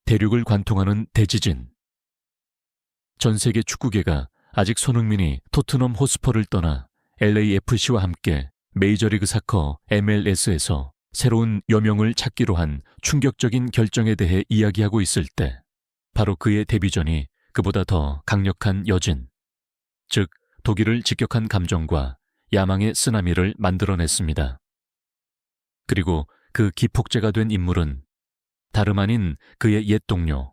대륙을 관통하는 대지진. 전 세계 축구계가 아직 손흥민이 토트넘 호스퍼를 떠나 LAFC와 함께 메이저리그 사커 MLS에서 새로운 여명을 찾기로 한 충격적인 결정에 대해 이야기하고 있을 때 바로 그의 데뷔전이 그보다 더 강력한 여진, 즉 독일을 직격한 감정과 야망의 쓰나미를 만들어냈습니다. 그리고 그 기폭제가 된 인물은 다름 아닌 그의 옛 동료,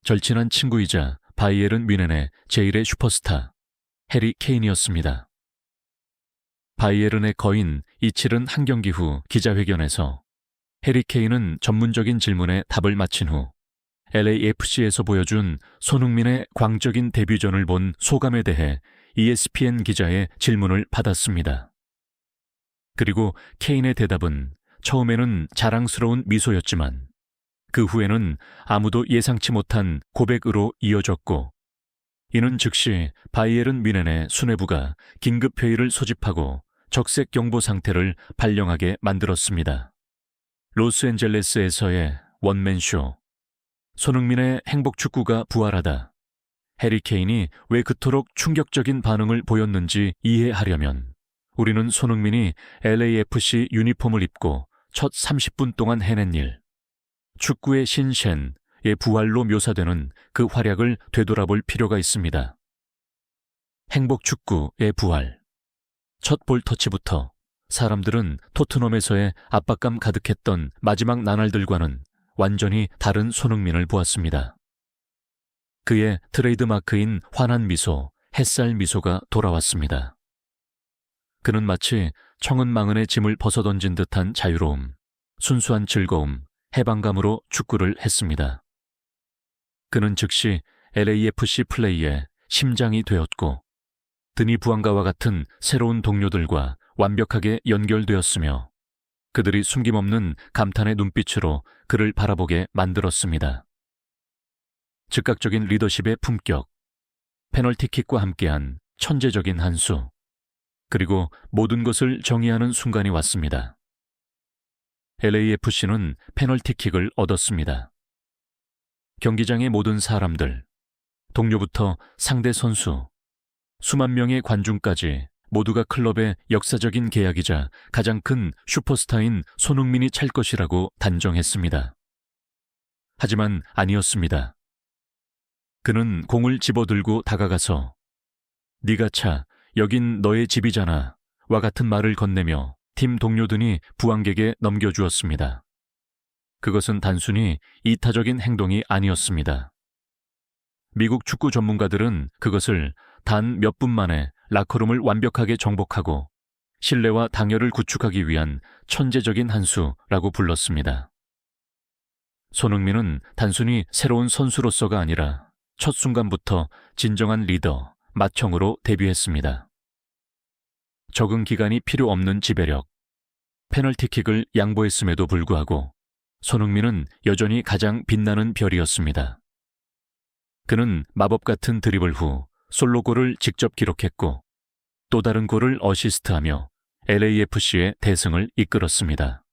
절친한 친구이자 바이에른 뮌헨의 제1의 슈퍼스타 해리 케인이었습니다. 바이에른의 거인 이칠은 한 경기 후 기자회견에서 해리 케인은 전문적인 질문에 답을 마친 후 LAFC에서 보여준 손흥민의 광적인 데뷔전을 본 소감에 대해 ESPN 기자의 질문을 받았습니다. 그리고 케인의 대답은 처음에는 자랑스러운 미소였지만 그 후에는 아무도 예상치 못한 고백으로 이어졌고, 이는 즉시 바이에른 뮌헨의 수뇌부가 긴급회의를 소집하고 적색 경보 상태를 발령하게 만들었습니다. 로스앤젤레스에서의 원맨쇼, 손흥민의 행복 축구가 부활하다. 해리 케인이 왜 그토록 충격적인 반응을 보였는지 이해하려면 우리는 손흥민이 LAFC 유니폼을 입고 첫 30분 동안 해낸 일, 축구의 신셴의 부활로 묘사되는 그 활약을 되돌아볼 필요가 있습니다. 행복 축구의 부활. 첫 볼 터치부터 사람들은 토트넘에서의 압박감 가득했던 마지막 나날들과는 완전히 다른 손흥민을 보았습니다. 그의 트레이드마크인 환한 미소, 햇살 미소가 돌아왔습니다. 그는 마치 청은망은의 짐을 벗어던진 듯한 자유로움, 순수한 즐거움, 해방감으로 축구를 했습니다. 그는 즉시 LAFC 플레이의 심장이 되었고 드니 부안가와 같은 새로운 동료들과 완벽하게 연결되었으며 그들이 숨김없는 감탄의 눈빛으로 그를 바라보게 만들었습니다. 즉각적인 리더십의 품격, 페널티킥과 함께한 천재적인 한 수, 그리고 모든 것을 정의하는 순간이 왔습니다. LAFC는 페널티킥을 얻었습니다. 경기장의 모든 사람들, 동료부터 상대 선수, 수만 명의 관중까지 모두가 클럽의 역사적인 계약이자 가장 큰 슈퍼스타인 손흥민이 찰 것이라고 단정했습니다. 하지만 아니었습니다. 그는 공을 집어들고 다가가서 네가 차, 여긴 너의 집이잖아 와 같은 말을 건네며 팀 동료들이 부안객에 넘겨주었습니다. 그것은 단순히 이타적인 행동이 아니었습니다. 미국 축구 전문가들은 그것을 단 몇 분 만에 라커룸을 완벽하게 정복하고 신뢰와 당열을 구축하기 위한 천재적인 한 수라고 불렀습니다. 손흥민은 단순히 새로운 선수로서가 아니라 첫 순간부터 진정한 리더, 맏형으로 데뷔했습니다. 적응 기간이 필요 없는 지배력, 페널티킥을 양보했음에도 불구하고 손흥민은 여전히 가장 빛나는 별이었습니다. 그는 마법 같은 드리블 후 솔로골을 직접 기록했고 또 다른 골을 어시스트하며 LAFC의 대승을 이끌었습니다.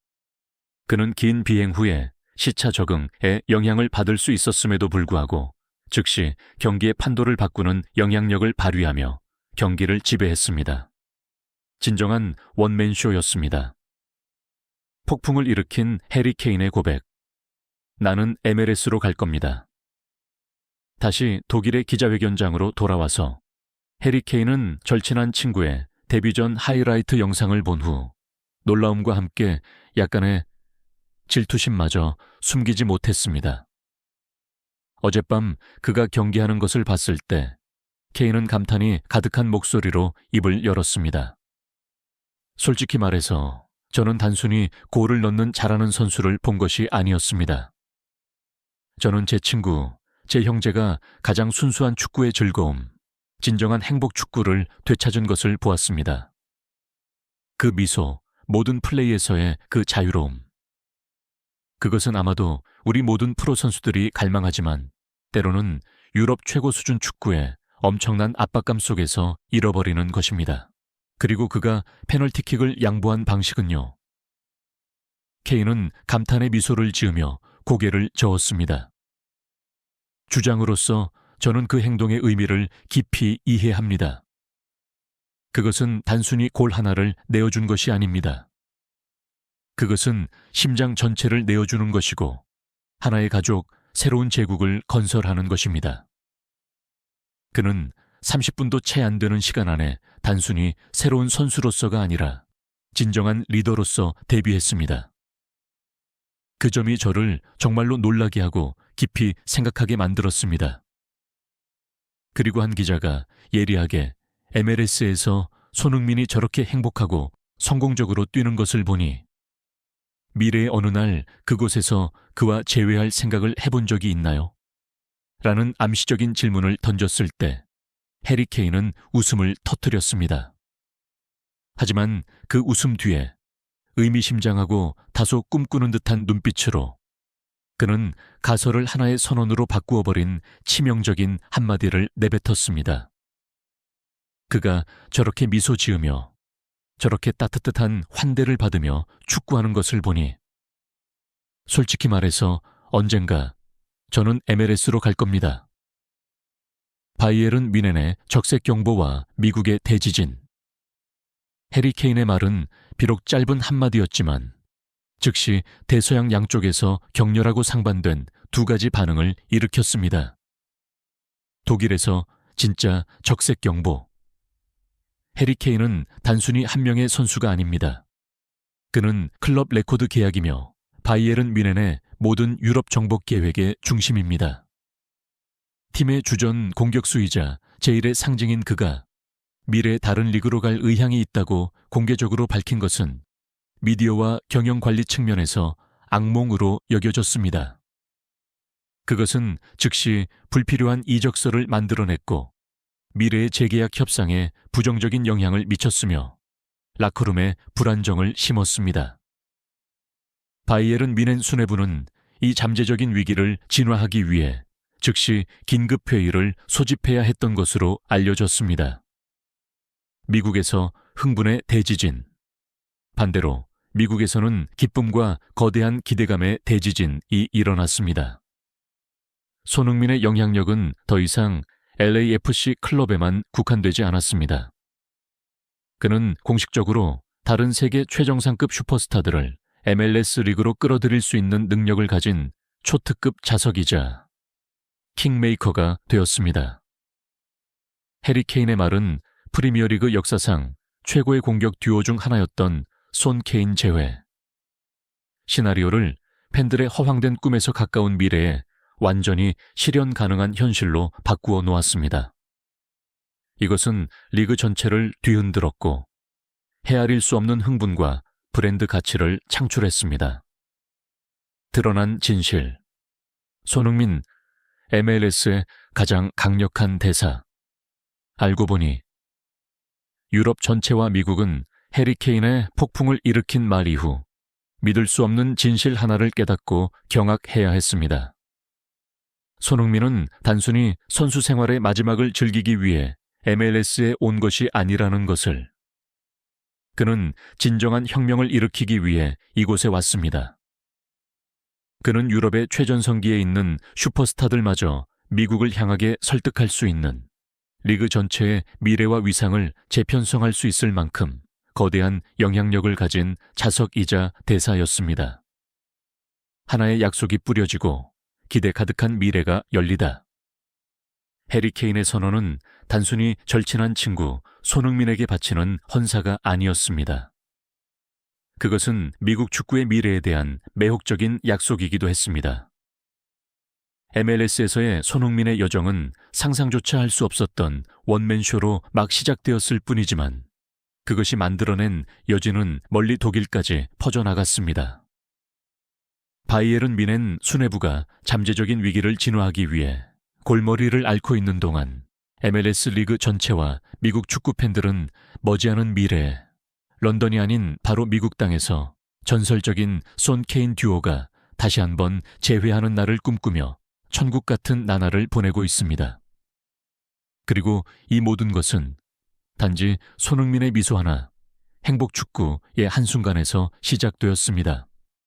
그는 긴 비행 후에 시차 적응에 영향을 받을 수 있었음에도 불구하고 즉시 경기의 판도를 바꾸는 영향력을 발휘하며 경기를 지배했습니다. 진정한 원맨쇼였습니다. 폭풍을 일으킨 해리 케인의 고백. 나는 MLS로 갈 겁니다. 다시 독일의 기자회견장으로 돌아와서 해리 케인은 절친한 친구의 데뷔전 하이라이트 영상을 본 후 놀라움과 함께 약간의 질투심마저 숨기지 못했습니다. 어젯밤 그가 경기하는 것을 봤을 때 케인은 감탄이 가득한 목소리로 입을 열었습니다. 솔직히 말해서 저는 단순히 골을 넣는 잘하는 선수를 본 것이 아니었습니다. 저는 제 친구, 제 형제가 가장 순수한 축구의 즐거움, 진정한 행복 축구를 되찾은 것을 보았습니다. 그 미소, 모든 플레이에서의 그 자유로움. 그것은 아마도 우리 모든 프로 선수들이 갈망하지만 때로는 유럽 최고 수준 축구의 엄청난 압박감 속에서 잃어버리는 것입니다. 그리고 그가 페널티킥을 양보한 방식은요. 케인은 감탄의 미소를 지으며 고개를 저었습니다. 주장으로서 저는 그 행동의 의미를 깊이 이해합니다. 그것은 단순히 골 하나를 내어준 것이 아닙니다. 그것은 심장 전체를 내어주는 것이고 하나의 가족, 새로운 제국을 건설하는 것입니다. 그는 30분도 채 안 되는 시간 안에 단순히 새로운 선수로서가 아니라 진정한 리더로서 데뷔했습니다. 그 점이 저를 정말로 놀라게 하고 깊이 생각하게 만들었습니다. 그리고 한 기자가 예리하게 MLS에서 손흥민이 저렇게 행복하고 성공적으로 뛰는 것을 보니 미래의 어느 날 그곳에서 그와 재회할 생각을 해본 적이 있나요? 라는 암시적인 질문을 던졌을 때 해리 케인은 웃음을 터뜨렸습니다. 하지만 그 웃음 뒤에 의미심장하고 다소 꿈꾸는 듯한 눈빛으로 그는 가설을 하나의 선언으로 바꾸어 버린 치명적인 한마디를 내뱉었습니다. 그가 저렇게 미소 지으며 저렇게 따뜻한 환대를 받으며 축구하는 것을 보니 솔직히 말해서 언젠가 저는 MLS로 갈 겁니다. 바이에른 뮌헨의 적색 경보와 미국의 대지진. 해리 케인의 말은 비록 짧은 한마디였지만 즉시 대서양 양쪽에서 격렬하고 상반된 두 가지 반응을 일으켰습니다. 독일에서 진짜 적색 경보. 해리 케인은 단순히 한 명의 선수가 아닙니다. 그는 클럽 레코드 계약이며 바이에른 뮌헨의 모든 유럽 정복 계획의 중심입니다. 팀의 주전 공격수이자 제1의 상징인 그가 미래 다른 리그로 갈 의향이 있다고 공개적으로 밝힌 것은 미디어와 경영관리 측면에서 악몽으로 여겨졌습니다. 그것은 즉시 불필요한 이적설을 만들어냈고 미래의 재계약 협상에 부정적인 영향을 미쳤으며 라커룸에 불안정을 심었습니다. 바이에른 뮌헨 수뇌부는 이 잠재적인 위기를 진화하기 위해 즉시 긴급회의를 소집해야 했던 것으로 알려졌습니다. 미국에서 흥분의 대지진. 반대로 미국에서는 기쁨과 거대한 기대감의 대지진이 일어났습니다. 손흥민의 영향력은 더 이상 LAFC 클럽에만 국한되지 않았습니다. 그는 공식적으로 다른 세계 최정상급 슈퍼스타들을 MLS 리그로 끌어들일 수 있는 능력을 가진 초특급 자석이자 킹메이커가 되었습니다. 해리 케인의 말은 프리미어리그 역사상 최고의 공격 듀오 중 하나였던 손 케인 제외. 시나리오를 팬들의 허황된 꿈에서 가까운 미래에 완전히 실현 가능한 현실로 바꾸어 놓았습니다. 이것은 리그 전체를 뒤흔들었고 헤아릴 수 없는 흥분과 브랜드 가치를 창출했습니다. 드러난 진실. 손흥민, MLS의 가장 강력한 대사. 알고 보니 유럽 전체와 미국은 해리 케인의 폭풍을 일으킨 말 이후 믿을 수 없는 진실 하나를 깨닫고 경악해야 했습니다. 손흥민은 단순히 선수 생활의 마지막을 즐기기 위해 MLS에 온 것이 아니라는 것을. 그는 진정한 혁명을 일으키기 위해 이곳에 왔습니다. 그는 유럽의 최전성기에 있는 슈퍼스타들마저 미국을 향하게 설득할 수 있는 리그 전체의 미래와 위상을 재편성할 수 있을 만큼 거대한 영향력을 가진 자석이자 대사였습니다. 하나의 약속이 뿌려지고 기대 가득한 미래가 열리다. 해리 케인의 선언은 단순히 절친한 친구 손흥민에게 바치는 헌사가 아니었습니다. 그것은 미국 축구의 미래에 대한 매혹적인 약속이기도 했습니다. MLS에서의 손흥민의 여정은 상상조차 할 수 없었던 원맨쇼로 막 시작되었을 뿐이지만 그것이 만들어낸 여진은 멀리 독일까지 퍼져나갔습니다. 바이에른 뮌헨 수뇌부가 잠재적인 위기를 진화하기 위해 골머리를 앓고 있는 동안 MLS 리그 전체와 미국 축구 팬들은 머지않은 미래에 런던이 아닌 바로 미국 땅에서 전설적인 손 케인 듀오가 다시 한번 재회하는 날을 꿈꾸며 천국 같은 나날을 보내고 있습니다. 그리고 이 모든 것은 단지 손흥민의 미소 하나, 행복 축구의 한순간에서 시작되었습니다.